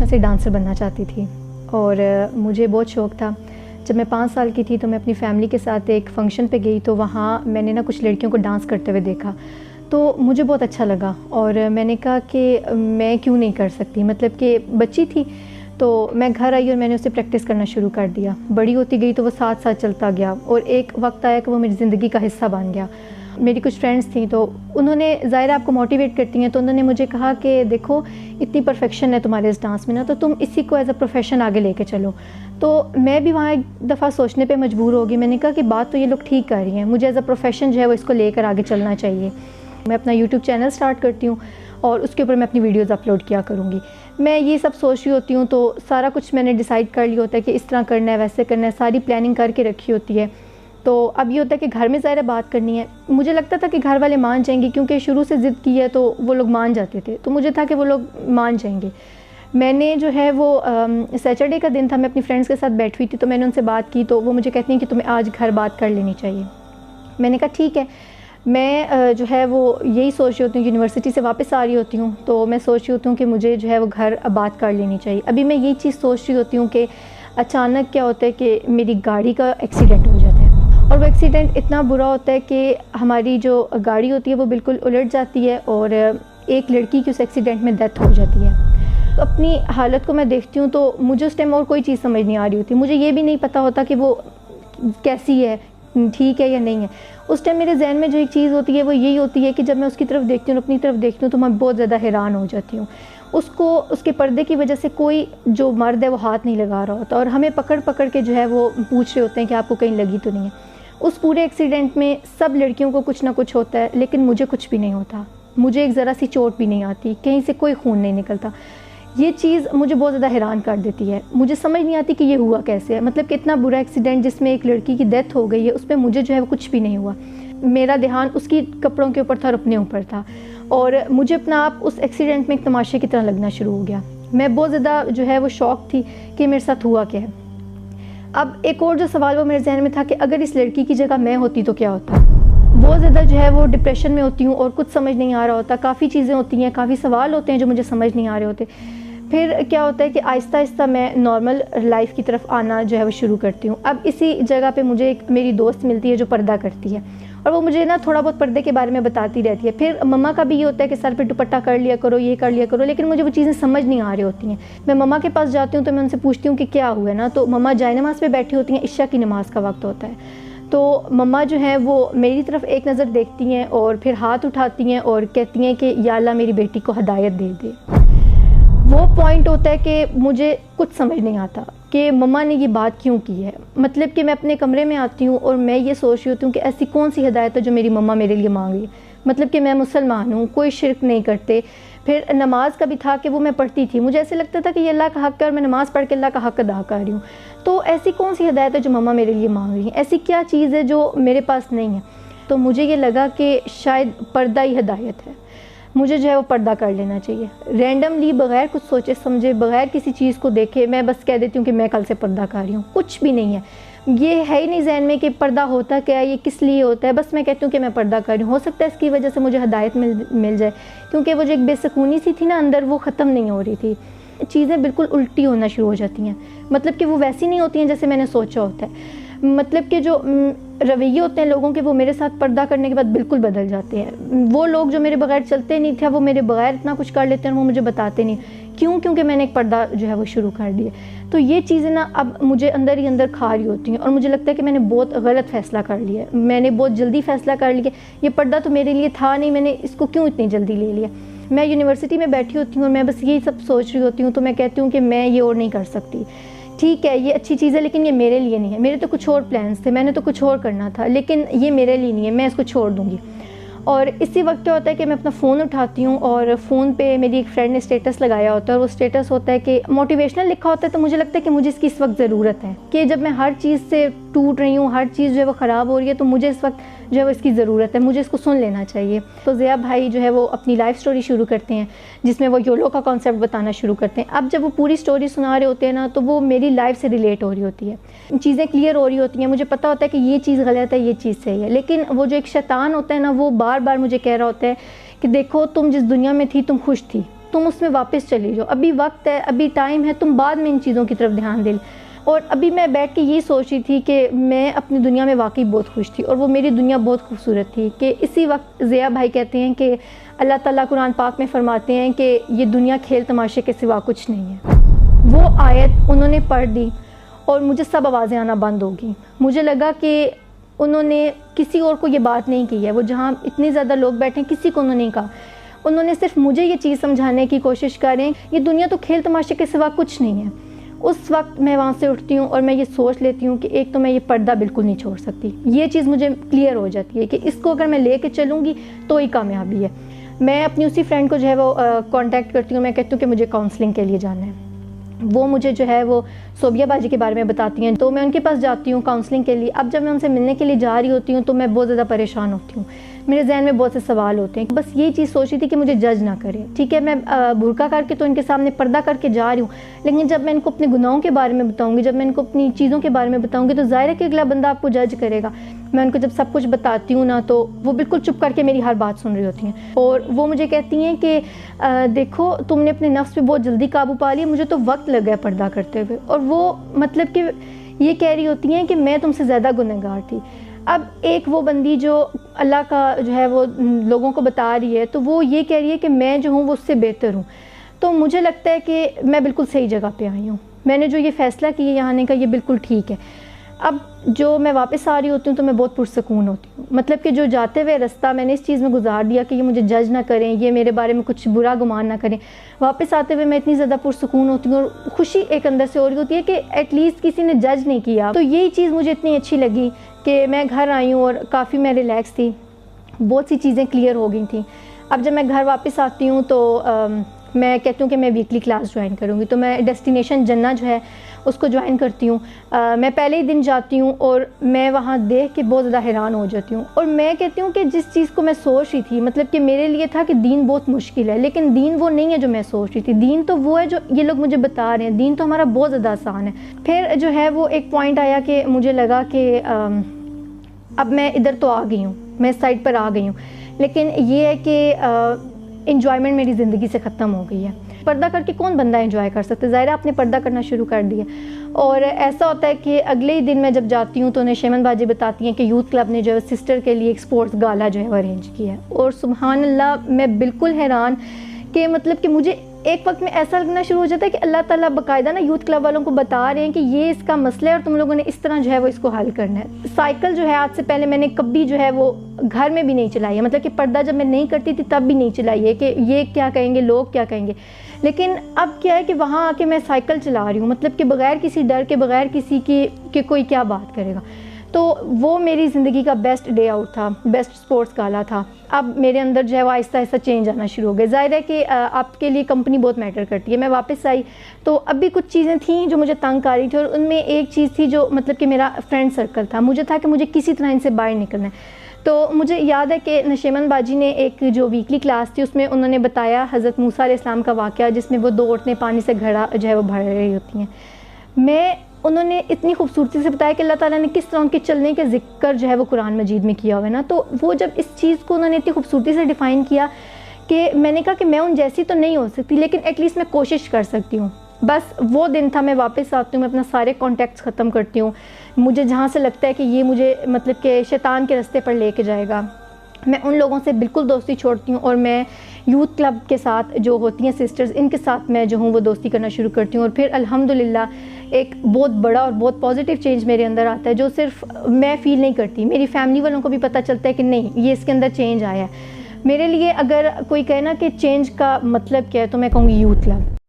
ہمیشہ سے ڈانسر بننا چاہتی تھی اور مجھے بہت شوق تھا. جب میں 5 سال کی تھی تو میں اپنی فیملی کے ساتھ ایک فنکشن پہ گئی تو وہاں میں نے کچھ لڑکیوں کو ڈانس کرتے ہوئے دیکھا تو مجھے بہت اچھا لگا اور میں نے کہا کہ میں کیوں نہیں کر سکتی. مطلب کہ بچی تھی تو میں گھر آئی اور میں نے اسے پریکٹس کرنا شروع کر دیا. بڑی ہوتی گئی تو وہ ساتھ ساتھ چلتا گیا اور ایک وقت آیا کہ وہ میری زندگی کا حصہ بن گیا. میری کچھ فرینڈس تھیں تو انہوں نے ظاہر آپ کو موٹیویٹ کرتی ہیں تو انہوں نے مجھے کہا کہ دیکھو اتنی پرفیکشن ہے تمہارے اس ڈانس میں نا تو تم اسی کو ایز اے پروفیشن آگے لے کے چلو. تو میں بھی وہاں ایک دفعہ سوچنے پہ مجبور ہوگی. میں نے کہا کہ بات تو یہ لوگ ٹھیک کر رہی ہیں, مجھے ایز اے پروفیشن جو ہے وہ اس کو لے کر آگے چلنا چاہیے. میں اپنا یوٹیوب چینل سٹارٹ کرتی ہوں اور اس کے اوپر میں اپنی ویڈیوز اپلوڈ کیا کروں گی. میں یہ سب سوچ رہی ہوتی ہوں تو سارا کچھ میں نے ڈیسائیڈ کر لیا ہوتا ہے کہ اس طرح کرنا ہے ویسے کرنا ہے, ساری پلاننگ کر کے رکھی ہوتی ہے. تو اب یہ ہوتا ہے کہ گھر میں ظاہر بات کرنی ہے. مجھے لگتا تھا کہ گھر والے مان جائیں گے کیونکہ شروع سے ضد کی ہے تو وہ لوگ مان جاتے تھے, تو مجھے تھا کہ وہ لوگ مان جائیں گے. میں نے جو ہے وہ سیٹرڈے کا دن تھا, میں اپنی فرینڈس کے ساتھ بیٹھی ہوئی تھی تو میں نے ان سے بات کی تو وہ مجھے کہتی ہیں کہ تمہیں آج گھر بات کر لینی چاہیے. میں نے کہا ٹھیک ہے. میں جو ہے وہ یہی سوچ رہی ہوتی ہوں, یونیورسٹی سے واپس آ رہی ہوتی ہوں تو میں سوچ رہی ہوتی ہوں کہ مجھے جو ہے وہ گھر بات کر لینی چاہیے. ابھی میں یہی چیز سوچ رہی ہوتی ہوں کہ اچانک کیا ہوتا ہے کہ میری گاڑی کا ایکسیڈنٹ ہو جاتا ہے اور وہ ایکسیڈنٹ اتنا برا ہوتا ہے کہ ہماری جو گاڑی ہوتی ہے وہ بالکل الٹ جاتی ہے اور ایک لڑکی کی اس ایکسیڈنٹ میں ڈیتھ ہو جاتی ہے. تو اپنی حالت کو میں دیکھتی ہوں تو مجھے اس ٹائم اور کوئی چیز سمجھ نہیں آ رہی ہوتی. مجھے یہ بھی نہیں پتہ ہوتا کہ وہ کیسی ہے, ٹھیک ہے یا نہیں ہے. اس ٹائم میرے ذہن میں جو ایک چیز ہوتی ہے وہ یہی ہوتی ہے کہ جب میں اس کی طرف دیکھتی ہوں, اپنی طرف دیکھتی ہوں تو میں بہت زیادہ حیران ہو جاتی ہوں. اس کو اس کے پردے کی وجہ سے کوئی جو مرد ہے وہ ہاتھ نہیں لگا رہا ہوتا اور ہمیں پکڑ پکڑ کے جو ہے وہ پوچھ رہے ہوتے ہیں کہ آپ کو کہیں لگی تو نہیں ہے. اس پورے ایکسیڈنٹ میں سب لڑکیوں کو کچھ نہ کچھ ہوتا ہے لیکن مجھے کچھ بھی نہیں ہوتا. مجھے ایک ذرا سی چوٹ بھی نہیں آتی, کہیں سے کوئی خون نہیں نکلتا. یہ چیز مجھے بہت زیادہ حیران کر دیتی ہے. مجھے سمجھ نہیں آتی کہ یہ ہوا کیسے ہے. مطلب کہ اتنا برا ایکسیڈنٹ جس میں ایک لڑکی کی ڈیتھ ہو گئی ہے اس میں مجھے جو ہے وہ کچھ بھی نہیں ہوا. میرا دھیان اس کی کپڑوں کے اوپر تھا اور اپنے اوپر تھا اور مجھے اپنا آپ اس ایکسیڈنٹ میں ایک تماشے کی طرح لگنا شروع ہو گیا. میں بہت زیادہ جو ہے وہ شوق تھی کہ میرے ساتھ ہوا کیا ہے. اب ایک اور جو سوال وہ میرے ذہن میں تھا کہ اگر اس لڑکی کی جگہ میں ہوتی تو کیا ہوتا. بہت زیادہ جو ہے وہ ڈپریشن میں ہوتی ہوں اور کچھ سمجھ نہیں آ رہا ہوتا. کافی چیزیں ہوتی ہیں, کافی سوال ہوتے ہیں جو مجھے سمجھ نہیں آ رہے ہوتے. پھر کیا ہوتا ہے کہ آہستہ آہستہ میں نارمل لائف کی طرف آنا جو ہے وہ شروع کرتی ہوں. اب اسی جگہ پہ مجھے ایک میری دوست ملتی ہے جو پردہ کرتی ہے اور وہ مجھے تھوڑا بہت پردے کے بارے میں بتاتی رہتی ہے. پھر مما کا بھی یہ ہوتا ہے کہ سر پہ دوپٹہ کر لیا کرو, یہ کر لیا کرو, لیکن مجھے وہ چیزیں سمجھ نہیں آ رہی ہوتی ہیں. میں مما کے پاس جاتی ہوں تو میں ان سے پوچھتی ہوں کہ کیا ہوا ہے نا, تو مما جائے نماز پہ بیٹھی ہوتی ہیں, عشاء کی نماز کا وقت ہوتا ہے. تو مما جو ہیں وہ میری طرف ایک نظر دیکھتی ہیں اور پھر ہاتھ اٹھاتی ہیں اور کہتی ہیں کہ یا اللہ میری بیٹی کو ہدایت دے دے. وہ پوائنٹ ہوتا ہے کہ مجھے کچھ سمجھ نہیں آتا کہ مما نے یہ بات کیوں کی ہے. مطلب کہ میں اپنے کمرے میں آتی ہوں اور میں یہ سوچ رہی ہوتی ہوں کہ ایسی کون سی ہدایت ہے جو میری مما میرے لیے مانگ رہی ہے. مطلب کہ میں مسلمان ہوں, کوئی شرک نہیں کرتے. پھر نماز کا بھی تھا کہ وہ میں پڑھتی تھی, مجھے ایسے لگتا تھا کہ یہ اللہ کا حق ہے اور میں نماز پڑھ کے اللہ کا حق ادا کر رہی ہوں. تو ایسی کون سی ہدایت ہے جو مما میرے لیے مانگ رہی ہیں, ایسی کیا چیز ہے جو میرے پاس نہیں ہے. تو مجھے یہ لگا کہ شاید پردہ ہی ہدایت ہے. مجھے جو ہے وہ پردہ کر لینا چاہیے. رینڈملی بغیر کچھ سوچے سمجھے, بغیر کسی چیز کو دیکھے میں بس کہہ دیتی ہوں کہ میں کل سے پردہ کر رہی ہوں. کچھ بھی نہیں ہے, یہ ہے ہی نہیں ذہن میں کہ پردہ ہوتا کیا ہے, یہ کس لیے ہوتا ہے. بس میں کہتی ہوں کہ میں پردہ کر رہی ہوں. ہو سکتا ہے اس کی وجہ سے مجھے ہدایت مل جائے, کیونکہ وہ جو ایک بے سکونی سی تھی نا اندر, وہ ختم نہیں ہو رہی تھی. چیزیں بالکل الٹی ہونا شروع ہو جاتی ہیں. مطلب کہ وہ ویسی نہیں ہوتی ہیں جیسے میں نے سوچا ہوتا ہے. مطلب کہ جو رویے ہوتے ہیں لوگوں کے وہ میرے ساتھ پردہ کرنے کے بعد بالکل بدل جاتے ہیں. وہ لوگ جو میرے بغیر چلتے نہیں تھے وہ میرے بغیر اتنا کچھ کر لیتے ہیں, وہ مجھے بتاتے نہیں. کیوں؟ کیونکہ میں نے ایک پردہ جو ہے وہ شروع کر دیا. تو یہ چیزیں اب مجھے اندر ہی اندر کھا رہی ہوتی ہیں اور مجھے لگتا ہے کہ میں نے بہت غلط فیصلہ کر لیا ہے. میں نے بہت جلدی فیصلہ کر لیا. یہ پردہ تو میرے لیے تھا نہیں, میں نے اس کو کیوں اتنی جلدی لے لیا. میں یونیورسٹی میں بیٹھی ہوتی ہوں اور میں بس یہی سب سوچ رہی ہوتی ہوں, تو میں کہتی ہوں کہ میں یہ اور نہیں کر سکتی. ٹھیک ہے یہ اچھی چیز ہے لیکن یہ میرے لیے نہیں ہے. میرے تو کچھ اور پلانس تھے, میں نے تو کچھ اور کرنا تھا, لیکن یہ میرے لیے نہیں ہے, میں اس کو چھوڑ دوں گی. اور اسی وقت کیا ہوتا ہے کہ میں اپنا فون اٹھاتی ہوں اور فون پہ میری ایک فرینڈ نے اسٹیٹس لگایا ہوتا ہے اور وہ اسٹیٹس ہوتا ہے کہ موٹیویشنل لکھا ہوتا ہے. تو مجھے لگتا ہے کہ مجھے اس کی اس وقت ضرورت ہے, کہ جب میں ہر چیز سے ٹوٹ رہی ہوں, ہر چیز جو ہے وہ خراب ہو رہی ہے, تو مجھے اس وقت جو ہے وہ اس کی ضرورت ہے, مجھے اس کو سن لینا چاہیے. تو ضیاء بھائی جو ہے وہ اپنی لائف سٹوری شروع کرتے ہیں جس میں وہ یولو کا کانسیپٹ بتانا شروع کرتے ہیں. اب جب وہ پوری سٹوری سنا رہے ہوتے ہیں نا, تو وہ میری لائف سے ریلیٹ ہو رہی ہوتی ہے, چیزیں کلیئر ہو رہی ہوتی ہیں. مجھے پتہ ہوتا ہے کہ یہ چیز غلط ہے, یہ چیز صحیح ہے, لیکن وہ جو ایک شیطان ہوتا ہے نا, وہ بار بار مجھے کہہ رہا ہوتا ہے کہ دیکھو تم جس دنیا میں تھی تم خوش تھی, تم اس میں واپس چلی جاؤ، ابھی وقت ہے، ابھی ٹائم ہے، تم بعد میں ان چیزوں کی طرف دھیان دے۔ اور ابھی میں بیٹھ کے یہ سوچ رہی تھی کہ میں اپنی دنیا میں واقعی بہت خوش تھی، اور وہ میری دنیا بہت خوبصورت تھی، کہ اسی وقت ضیاء بھائی کہتے ہیں کہ اللہ تعالیٰ قرآن پاک میں فرماتے ہیں کہ یہ دنیا کھیل تماشے کے سوا کچھ نہیں ہے۔ وہ آیت انہوں نے پڑھ دی اور مجھے سب آوازیں آنا بند ہو گئیں۔ مجھے لگا کہ انہوں نے کسی اور کو یہ بات نہیں کی ہے، وہ جہاں اتنے زیادہ لوگ بیٹھے ہیں کسی کو انہوں نے نہیں کہا، انہوں نے صرف مجھے یہ چیز سمجھانے کی کوشش کریں یہ دنیا تو کھیل تماشے کے سوا کچھ نہیں ہے۔ اس وقت میں وہاں سے اٹھتی ہوں اور میں یہ سوچ لیتی ہوں کہ ایک تو میں یہ پردہ بالکل نہیں چھوڑ سکتی، یہ چیز مجھے کلیئر ہو جاتی ہے کہ اس کو اگر میں لے کے چلوں گی تو ہی کامیابی ہے۔ میں اپنی اسی فرینڈ کو جو ہے وہ کانٹیکٹ کرتی ہوں، میں کہتی ہوں کہ مجھے کاؤنسلنگ کے لیے جانا ہے۔ وہ مجھے جو ہے وہ صوبیہ باجی کے بارے میں بتاتی ہیں، تو میں ان کے پاس جاتی ہوں کاؤنسلنگ کے لیے۔ اب جب میں ان سے ملنے کے لیے جا رہی ہوتی ہوں تو میں بہت زیادہ پریشان ہوتی ہوں، میرے ذہن میں بہت سے سوال ہوتے ہیں، بس یہ چیز سوچ رہی تھی کہ مجھے جج نہ کرے۔ ٹھیک ہے، میں برقع کر کے تو ان کے سامنے پردہ کر کے جا رہی ہوں، لیکن جب میں ان کو اپنے گناہوں کے بارے میں بتاؤں گی، جب میں ان کو اپنی چیزوں کے بارے میں بتاؤں گی تو ظاہر ہے کہ اگلا بندہ آپ کو جج کرے گا۔ میں ان کو جب سب کچھ بتاتی ہوں نا تو وہ بالکل چپ کر کے میری ہر بات سن رہی ہوتی ہیں، اور وہ مجھے کہتی ہیں کہ دیکھو تم نے اپنے نفس پہ بہت جلدی قابو پا لیا، مجھے تو وقت لگا ہے پردہ کرتے ہوئے۔ اور وہ مطلب کہ یہ کہہ رہی ہوتی ہیں کہ میں تم سے زیادہ گنہگار تھی۔ اب ایک وہ بندی جو اللہ کا جو ہے وہ لوگوں کو بتا رہی ہے تو وہ یہ کہہ رہی ہے کہ میں جو ہوں وہ اس سے بہتر ہوں، تو مجھے لگتا ہے کہ میں بالکل صحیح جگہ پہ آئی ہوں، میں نے جو یہ فیصلہ کیا ہے یہاں آنے کا یہ بالکل ٹھیک ہے۔ اب جو میں واپس آ رہی ہوتی ہوں تو میں بہت پرسکون ہوتی ہوں، مطلب کہ جو جاتے ہوئے رستہ میں نے اس چیز میں گزار دیا کہ یہ مجھے جج نہ کریں، یہ میرے بارے میں کچھ برا گمان نہ کریں، واپس آتے ہوئے میں اتنی زیادہ پرسکون ہوتی ہوں اور خوشی ایک اندر سے ہو رہی ہوتی ہے کہ ایٹ لیسٹ کسی نے جج نہیں کیا۔ تو یہی چیز مجھے اتنی اچھی لگی کہ میں گھر آئی ہوں اور کافی میں ریلیکس تھی، بہت سی چیزیں کلیئر ہو گئی تھیں۔ اب جب میں گھر واپس آتی ہوں تو میں کہتی ہوں کہ میں ویکلی کلاس جوائن کروں گی، تو میں ڈیسٹینیشن جنہ جو ہے اس کو جوائن کرتی ہوں۔ میں پہلے ہی دن جاتی ہوں اور میں وہاں دیکھ کے بہت زیادہ حیران ہو جاتی ہوں، اور میں کہتی ہوں کہ جس چیز کو میں سوچ رہی تھی، مطلب کہ میرے لیے تھا کہ دین بہت مشکل ہے، لیکن دین وہ نہیں ہے جو میں سوچ رہی تھی، دین تو وہ ہے جو یہ لوگ مجھے بتا رہے ہیں، دین تو ہمارا بہت زیادہ آسان ہے۔ پھر جو ہے وہ ایک پوائنٹ آیا کہ مجھے لگا کہ اب میں ادھر تو آ گئی ہوں، میں اس سائڈ پر آ گئی ہوں، لیکن یہ ہے کہ انجوائمنٹ میری زندگی سے ختم ہو گئی ہے۔ پردہ کر کے کون بندہ انجوائے کر سکتے، ظاہر ہے آپ نے پردہ کرنا شروع کر دیا۔ اور ایسا ہوتا ہے کہ اگلے ہی دن میں جب جاتی ہوں تو نشیمن باجی بتاتی ہیں کہ یوتھ کلب نے جو ہے سسٹر کے لیے ایک سپورٹس گالا جو ہے وہ ارینج کیا ہے، اور سبحان اللہ میں بالکل حیران کہ مطلب کہ مجھے ایک وقت میں ایسا لگنا شروع ہو جاتا ہے کہ اللہ تعالیٰ باقاعدہ نا یوتھ کلب والوں کو بتا رہے ہیں کہ یہ اس کا مسئلہ ہے اور تم لوگوں نے اس طرح جو ہے وہ اس کو حل کرنا ہے۔ سائیکل جو ہے آج سے پہلے میں نے کبھی جو ہے وہ گھر میں بھی نہیں چلائی ہے، مطلب کہ پردہ جب میں نہیں کرتی تھی تب بھی نہیں چلائی ہے کہ یہ کیا کہیں گے، لوگ کیا کہیں گے، لیکن اب کیا ہے کہ وہاں آ کے میں سائیکل چلا رہی ہوں، مطلب کہ بغیر کسی ڈر کے، بغیر کسی کی کہ کوئی کیا بات کرے گا۔ تو وہ میری زندگی کا بیسٹ ڈے آؤٹ تھا، بیسٹ سپورٹس گالا تھا۔ اب میرے اندر جو ہے وہ آہستہ آہستہ چینج آنا شروع ہو گئے۔ ظاہر ہے کہ آپ کے لیے کمپنی بہت میٹر کرتی ہے۔ میں واپس آئی تو اب بھی کچھ چیزیں تھیں جو مجھے تنگ کر رہی تھی، اور ان میں ایک چیز تھی جو مطلب کہ میرا فرینڈ سرکل تھا، مجھے تھا کہ مجھے کسی طرح ان سے باہر نکلنا ہے۔ تو مجھے یاد ہے کہ نشیمن باجی نے ایک جو ویکلی کلاس تھی اس میں انہوں نے بتایا حضرت موسیٰ علیہ السلام کا واقعہ، جس میں وہ دو عورتیں پانی سے گھڑا جو ہے وہ بھر رہی ہوتی ہیں۔ انہوں نے اتنی خوبصورتی سے بتایا کہ اللہ تعالیٰ نے کس طرح ان کے چلنے کے ذکر جو ہے وہ قرآن مجید میں کیا ہوا ہے نا، تو وہ جب اس چیز کو انہوں نے اتنی خوبصورتی سے ڈیفائن کیا کہ میں نے کہا کہ میں ان جیسی تو نہیں ہو سکتی، لیکن ایٹ لیسٹ میں کوشش کر سکتی ہوں۔ بس وہ دن تھا، میں واپس آتی ہوں، میں اپنا سارے کانٹیکٹس ختم کرتی ہوں، مجھے جہاں سے لگتا ہے کہ یہ مجھے مطلب کہ شیطان کے راستے پر لے کے جائے گا، میں ان لوگوں سے بالکل دوستی چھوڑتی ہوں، اور میں یوتھ کلب کے ساتھ جو ہوتی ہیں سسٹرز، ان کے ساتھ میں جو ہوں وہ دوستی کرنا شروع کرتی ہوں، اور پھر الحمدللہ ایک بہت بڑا اور بہت پازیٹیو چینج میرے اندر آتا ہے، جو صرف میں فیل نہیں کرتی، میری فیملی والوں کو بھی پتہ چلتا ہے کہ نہیں یہ اس کے اندر چینج آیا ہے۔ میرے لیے اگر کوئی کہے نا کہ چینج کا مطلب کیا ہے تو میں کہوں گی یوتھ کلب۔